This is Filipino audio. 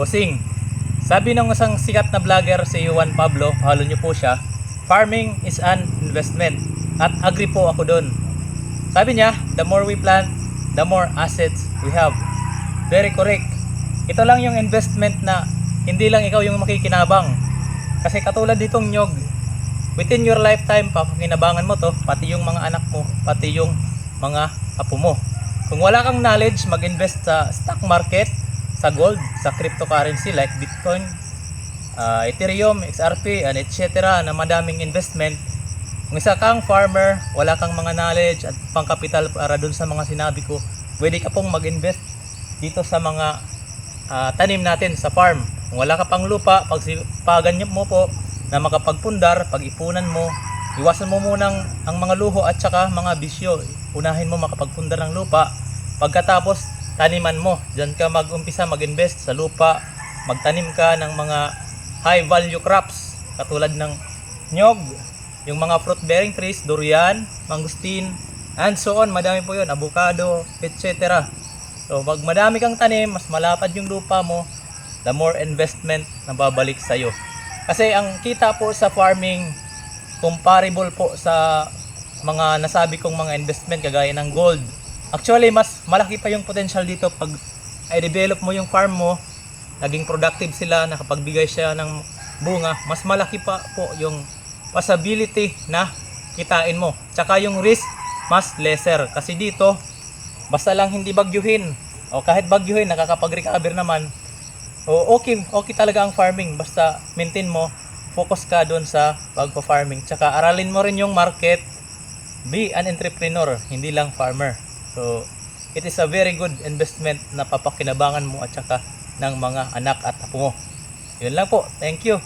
Bossing, sabi ng isang sikat na vlogger si Juan Pablo, follow niyo po siya, farming is an investment. At agree po ako doon. Sabi niya, the more we plant, the more assets we have. Very correct. Ito lang yung investment na hindi lang ikaw yung makikinabang. Kasi katulad ditong nyog, within your lifetime, papakinabangan mo to, pati yung mga anak mo, pati yung mga apo mo. Kung wala kang knowledge, mag-invest sa stock market, sa gold, sa cryptocurrency like Bitcoin, Ethereum, XRP, and etc. na madaming investment. Kung isa kang farmer, wala kang mga knowledge at pangkapital para dun sa mga sinabi ko, pwede ka pong mag-invest dito sa mga tanim natin sa farm. Kung wala ka pang lupa, pagsipagan mo po na makapagpundar, pag-ipunan mo, iwasan mo munang ang mga luho at saka mga bisyo. Unahin mo makapagpundar ng lupa. Pagkatapos, taniman mo. Diyan ka mag-umpisa mag-invest sa lupa. Magtanim ka ng mga high value crops katulad ng nyog, yung mga fruit bearing trees, durian, mangustin, and so on. Madami po yun, avocado, etc. So pag madami kang tanim, mas malapad yung lupa mo, the more investment na babalik sa'yo. Kasi ang kita po sa farming, comparable po sa mga nasabi kong mga investment kagaya ng gold. Actually, mas malaki pa yung potential dito pag i-develop mo yung farm mo, naging productive sila, nakapagbigay siya ng bunga, mas malaki pa po yung possibility na kitain mo. Tsaka yung risk, mas lesser. Kasi dito, basta lang hindi bagyuhin, o kahit bagyuhin, nakakapag-recover naman, o okay talaga ang farming. Basta maintain mo, focus ka doon sa pagpa-farming. Tsaka aralin mo rin yung market, be an entrepreneur, hindi lang farmer. So, it is a very good investment na papakinabangan mo at saka ng mga anak at apo mo. Yun lang po. Thank you.